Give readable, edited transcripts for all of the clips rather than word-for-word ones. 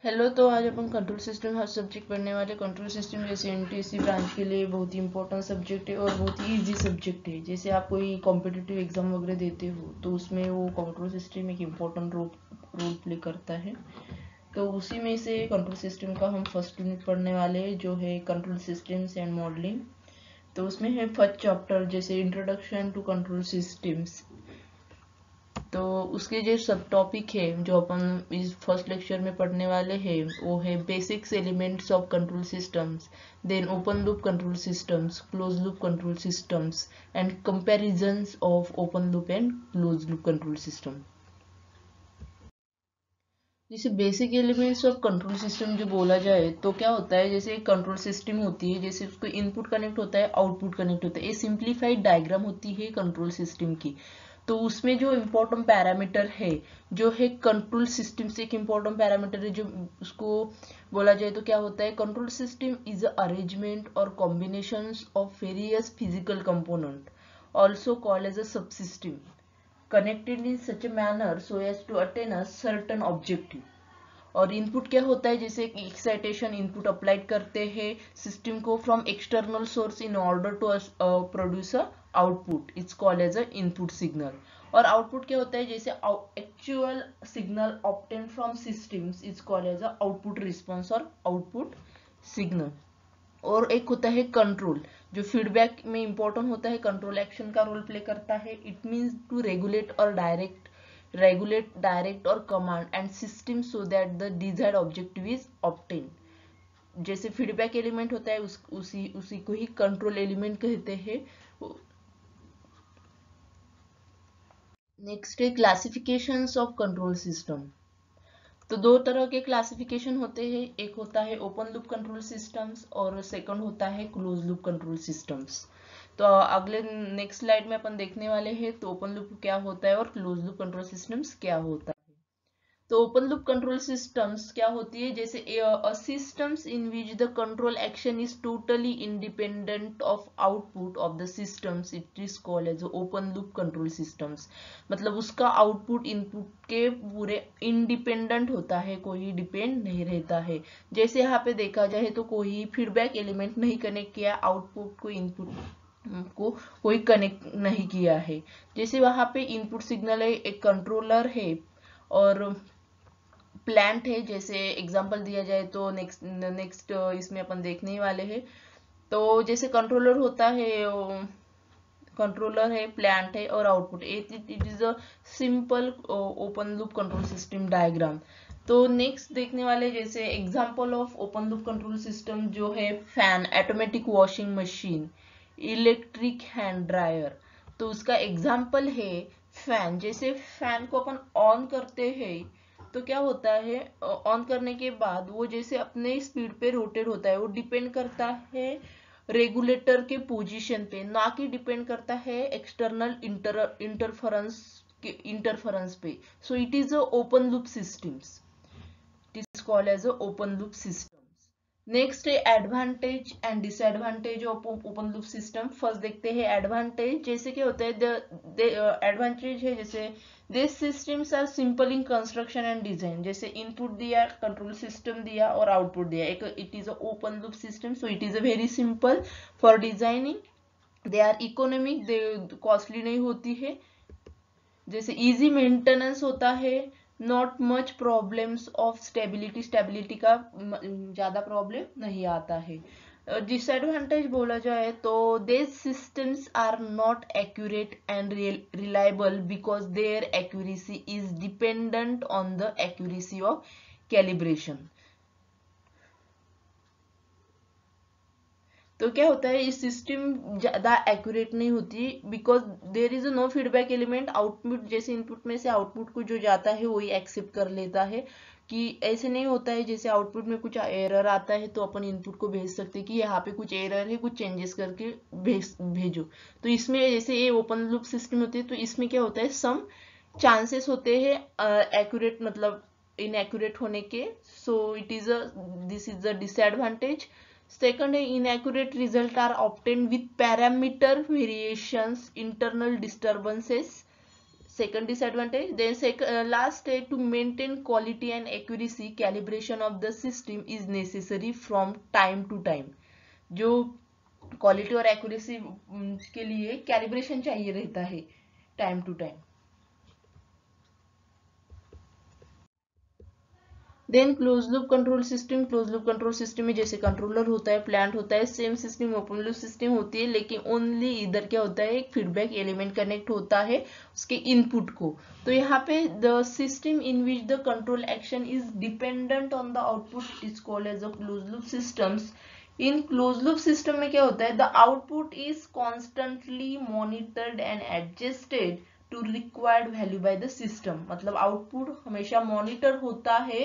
Hello. तो आज अपन control system हर subject पढ़ने वाले। कंट्रोल सिस्टम जैसे एनटीएससी ब्रांच के लिए बहुत ही इंपॉर्टेंट सब्जेक्ट है और बहुत ही इजी सब्जेक्ट है। जैसे आप कोई कॉम्पिटिटिव एग्जाम वगैरह देते हो तो उसमें वो कंट्रोल सिस्टम एक इम्पोर्टेंट रोल प्ले करता है। तो उसी में से कंट्रोल सिस्टम का हम फर्स्ट यूनिट पढ़ने वाले हैं, जो है कंट्रोल सिस्टम्स एंड मॉडलिंग। तो उसमें है फर्स्ट चैप्टर जैसे इंट्रोडक्शन टू कंट्रोल सिस्टम्स। तो उसके जो सब टॉपिक है जो अपन इस फर्स्ट लेक्चर में पढ़ने वाले हैं वो है basics elements of control systems, then open loop control systems, close loop control systems and comparisons of open loop and close loop control system. जैसे basic elements of control system जो बोला जाए तो क्या होता है, जैसे एक कंट्रोल सिस्टम होती है, जैसे उसको इनपुट कनेक्ट होता है, आउटपुट कनेक्ट होता है। ये सिंप्लीफाइड डायग्राम होती है कंट्रोल सिस्टम की। तो उसमें जो इम्पोर्टेंट पैरामीटर है, जो है कंट्रोल सिस्टम से एक इम्पोर्टेंट पैरामीटर है, जो उसको बोला जाए तो क्या होता है, control system is a arrangement or combination of various physical component also called as a subsystem connected in such a manner so as to attain a certain objective। और इनपुट क्या होता है, जैसे एक्साइटेशन इनपुट अप्लाइड करते हैं system को from external source in order to produce a output, it's called as a input signal. और output क्या होता है, जैसे actual signal obtain from systems it's called as a output response और output signal. और एक होता है कंट्रोल, जो फीडबैक में इंपॉर्टेंट होता है, कंट्रोल एक्शन का रोल प्ले करता है। It means to regulate direct or command and system so that the desired objective is obtain. जैसे फीडबैक एलिमेंट होता है उसी को ही कंट्रोल एलिमेंट कहते हैं। नेक्स्ट है क्लासिफिकेशंस ऑफ कंट्रोल सिस्टम। तो दो तरह के क्लासिफिकेशन होते हैं, एक होता है ओपन लूप कंट्रोल सिस्टम्स और सेकंड होता है क्लोज लूप कंट्रोल सिस्टम्स। तो अगले नेक्स्ट स्लाइड में अपन देखने वाले हैं तो ओपन लूप क्या होता है और क्लोज लूप कंट्रोल सिस्टम्स क्या होता है। तो ओपन लूप कंट्रोल सिस्टम्स क्या होती है, जैसे systems in which the control action is totally independent of output of the systems, it is called as open loop control systems. मतलब उसका आउटपुट इनपुट के पूरे इंडिपेंडेंट होता है, कोई डिपेंड नहीं रहता है। जैसे यहाँ पे देखा जाए तो कोई फीडबैक एलिमेंट नहीं कनेक्ट किया, आउटपुट को इनपुट को कोई कनेक्ट नहीं किया है। जैसे वहां पे इनपुट सिग्नल है, एक कंट्रोलर है और प्लांट है। जैसे एग्जांपल दिया जाए तो नेक्स्ट इसमें अपन देखने ही वाले हैं। तो जैसे कंट्रोलर होता है, कंट्रोलर है, प्लांट है और output, it is a simple open loop control system diagram. तो नेक्स्ट देखने वाले जैसे example of open loop control system जो है fan, automatic washing machine, electric hand dryer. तो उसका एग्जांपल है फैन। जैसे फैन को अपन ऑन करते हैं तो क्या होता है, ऑन करने के बाद वो जैसे अपने स्पीड पे रोटेट होता है, वो डिपेंड करता है रेगुलेटर के पोजीशन पे, ना कि डिपेंड करता है एक्सटर्नल इंटरफेरेंस पे। So it is a open loop systems, it is called as a open loop systems. Next है advantage and disadvantage of open loop system. First देखते हैं एडवांटेज। जैसे क्या होता है, एडवांटेज है जैसे this systems are simple in construction and design. जैसे इनपुट दिया, कंट्रोल सिस्टम दिया और आउटपुट दिया, एक it is a open loop system, so it is a very simple for designing. They are economic, they costly नहीं होती है। जैसे इजी मेंटेनेंस होता है, not much problems of stability का ज्यादा प्रॉब्लम नहीं आता है। डिसएडवांटेज बोला जाए तो these systems are not accurate and reliable because their accuracy is dependent on the accuracy of calibration। तो क्या होता है, इस सिस्टम ज्यादा एक्यूरेट नहीं होती because there is no feedback element. Output जैसे इनपुट में से आउटपुट को जो जाता है वही एक्सेप्ट कर लेता है, कि ऐसे नहीं होता है जैसे आउटपुट में कुछ एरर आता है तो अपन इनपुट को भेज सकते हैं कि यहाँ पे कुछ एरर है, कुछ चेंजेस करके भेजो। तो इसमें जैसे ये ओपन लूप सिस्टम होती है तो इसमें क्या होता है, सम चांसेस होते हैं एक्यूरेट मतलब इनएक्यूरेट होने के। सो it is a this is the disadvantage. Second, inaccurate results are obtained with parameter variations, internal disturbances, second disadvantage. Then last है, to maintain quality and accuracy calibration of the system is necessary from time to time. जो quality और accuracy के लिए calibration चाहिए रहता है time to time. Then close loop control system. Close loop control system में जैसे कंट्रोलर होता है, प्लांट होता है, same system open loop system होती है, लेकिन ओनली इधर क्या होता है, एक फीडबैक एलिमेंट कनेक्ट होता है उसके इनपुट को. तो यहाँ पे the system in which the control action is dependent on the output is called as a close loop systems. In close loop system में क्या होता है, the output is constantly monitored and adjusted to required value by the system. मतलब output हमेशा monitor होता है,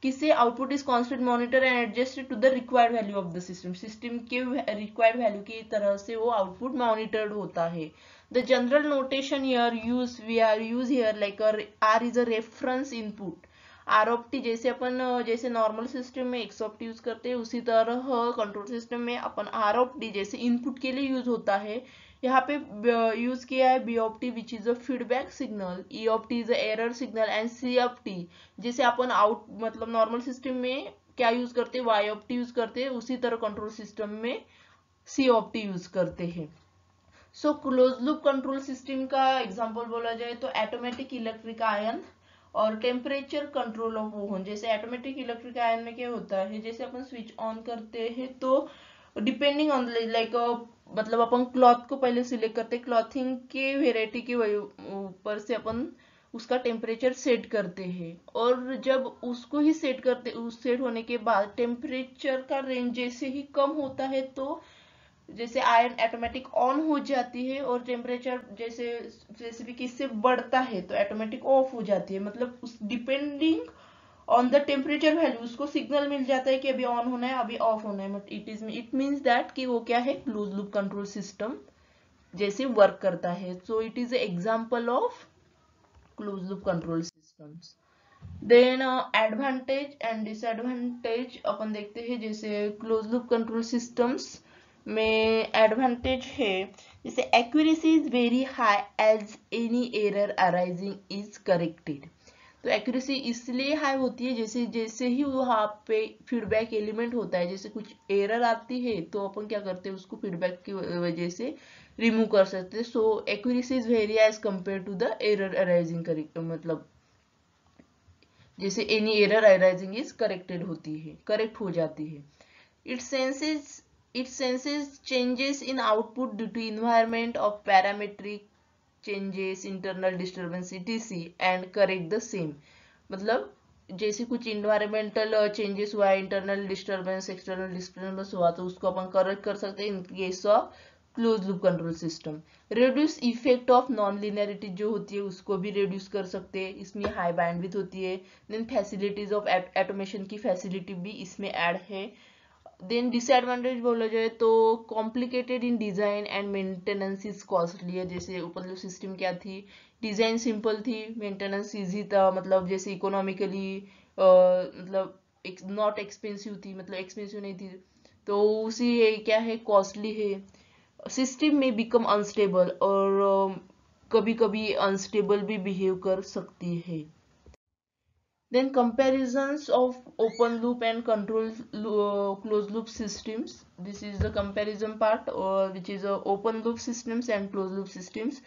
किसे, output is constant monitor and adjusted to the required value of the system. System के रिक्वायर्ड वैल्यू की तरह से वो आउटपुट मॉनिटर्ड होता है. The general notation use here like R is a reference input. R of T जैसे अपन जैसे नॉर्मल सिस्टम में एक्स ऑफ टी यूज करते हैं, उसी तरह कंट्रोल सिस्टम में अपन आर ऑफ टी जैसे इनपुट के लिए यूज होता है. यहाँ पे यूज किया है B of T which is a feedback signal, E of T is a error signal and C of T जैसे अपन आउट मतलब नॉर्मल सिस्टम में क्या यूज करते हैं, वाई ऑफ टी यूज करते हैं, उसी तरह कंट्रोल सिस्टम में सी ऑफ टी यूज करते हैं. So close loop control system का एग्जांपल बोला जाए तो ऑटोमेटिक इलेक्ट्रिक आयन और टेम्परेचर कंट्रोल ऑफ ओवन. जैसे ऑटोमेटिक इलेक्ट्रिक आयन में क्या होता है, जैसे अपन स्विच ऑन करते हैं तो डिपेंडिंग ऑन लाइक मतलब अपन क्लॉथ को पहले सिलेक्ट करते हैं, क्लॉथिंग के वेराइटी के ऊपर से अपन उसका टेम्परेचर सेट करते हैं, और जब उसको ही सेट करते उस सेट होने के बाद टेम्परेचर का रेंज जैसे ही कम होता है तो जैसे आयरन ऑटोमेटिक ऑन हो जाती है, और टेम्परेचर जैसे स्पेसिफिक इससे बढ़ता है तो ऑटोमेटिक ऑफ हो जाती है. मतलब उस depending on the temperature value उसको सिग्नल मिल जाता है कि अभी ऑन होना है, अभी ऑफ होना है. बट इट मीन्स दैट कि वो क्या है, क्लोज लूप कंट्रोल सिस्टम जैसे वर्क करता है. So it is example of close loop control systems. Then advantage and disadvantage अपन देखते हैं. जैसे क्लोज लूप कंट्रोल सिस्टम्स में एडवांटेज है, जैसे accuracy is very high as any error arising is corrected. तो एक्यूरेसी इसलिए हाई होती है जैसे जैसे ही वहाँ पे फीडबैक एलिमेंट होता है, जैसे कुछ एरर आती है तो अपन क्या करते हैं, उसको फीडबैक की वजह से रिमूव कर सकते हैं. So accuracy is very as compare to the error arising correct, मतलब जैसे any error arising is corrected होती है, करेक्ट हो जाती है. It senses changes in output due to environment of parametric changes, internal disturbance etc and correct the same. मतलब जैसे कुछ इन्वायरमेंटल चेंजेस हुआ है, इंटरनल डिस्टर्बेंस एक्सटर्नल डिस्टर्बेंस हुआ तो उसको अपन करेक्ट कर सकते हैं in case of close loop control system. Reduce effect of non linearity जो होती है उसको भी रिड्यूस कर सकते हैं, इसमें हाई बैंडविड्थ होती है. देन फैसिलिटीज ऑफ ऑटोमेशन की फैसिलिटी भी इसमें ऐड है. देन डिसएडवांटेज बोला जाए तो complicated in design and maintenance is costly है. जैसे ओपन लूप सिस्टम क्या थी, डिजाइन सिंपल थी, मेंटेनेंस इजी था, मतलब जैसे इकोनॉमिकली मतलब नॉट एक्सपेंसिव थी, मतलब एक्सपेंसिव नहीं थी, तो उसी क्या है कॉस्टली है. सिस्टम में बिकम अनस्टेबल और कभी कभी अनस्टेबल भी बिहेव कर सकती है. Then comparisons of open loop and closed loop systems. This is the comparison part, which is open loop systems and closed loop systems.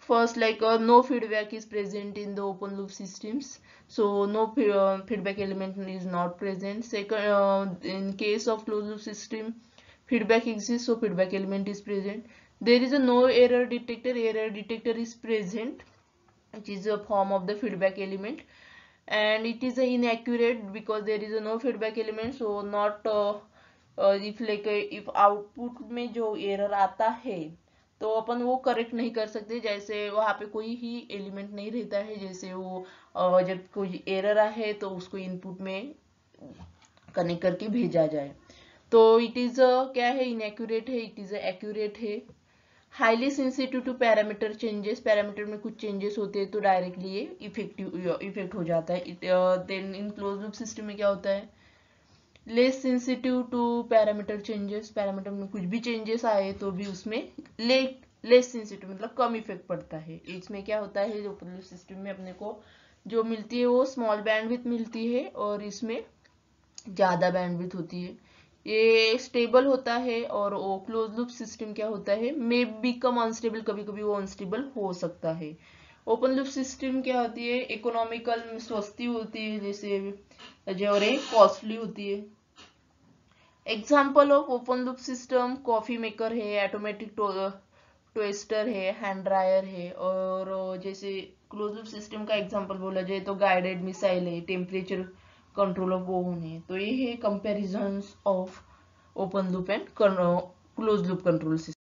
First, like no feedback is present in the open loop systems, so no feedback element is not present. Second, in case of closed loop system, feedback exists, so feedback element is present. There is a no error detector. Error detector is present, which is a form of the feedback element. And it is inaccurate because there is no feedback element, so not if output में जो error आता है तो अपन वो correct नहीं कर सकते, जैसे वहाँ पे कोई ही एलिमेंट नहीं रहता है, जैसे वो जब कोई एरर आए तो उसको इनपुट में कनेक्ट करके भेजा जाए. तो इट इज क्या है, इनएक्यूरेट है, इट इज एक्यूरेट है. Highly sensitive to parameter changes. Parameter में कुछ चेंजेस होते हैं तो डायरेक्टली ये इफेक्ट हो जाता है. Then in close loop system में क्या होता है, less sensitive to parameter changes. Parameter में कुछ भी चेंजेस आए तो भी उसमें लेस सेंसिटिव मतलब कम इफेक्ट पड़ता है। इसमें क्या होता है, ओपन लूप सिस्टम में अपने को जो मिलती है वो स्मॉल बैंडविड्थ मिलती है और इसमें ज्यादा बैंडविड्थ होती है। ये स्टेबल होता है और वो क्लोज लूप सिस्टम क्या होता है, मे बिकम अनस्टेबल, कभी कभी वो अनस्टेबल हो सकता है। ओपन लूप सिस्टम क्या होती है, इकोनॉमिकल सस्ती होती है जैसे और कॉस्टली होती है। Example of open loop system coffee maker है, ऑटोमेटिक टोस्टर है, हैंड ड्रायर है। और जैसे क्लोज लूप सिस्टम का एग्जांपल बोला जाए तो गाइडेड मिसाइल है, टेम्परेचर कंट्रोल ऑफ ओवन है। तो ये है comparisons of open loop and close loop control system.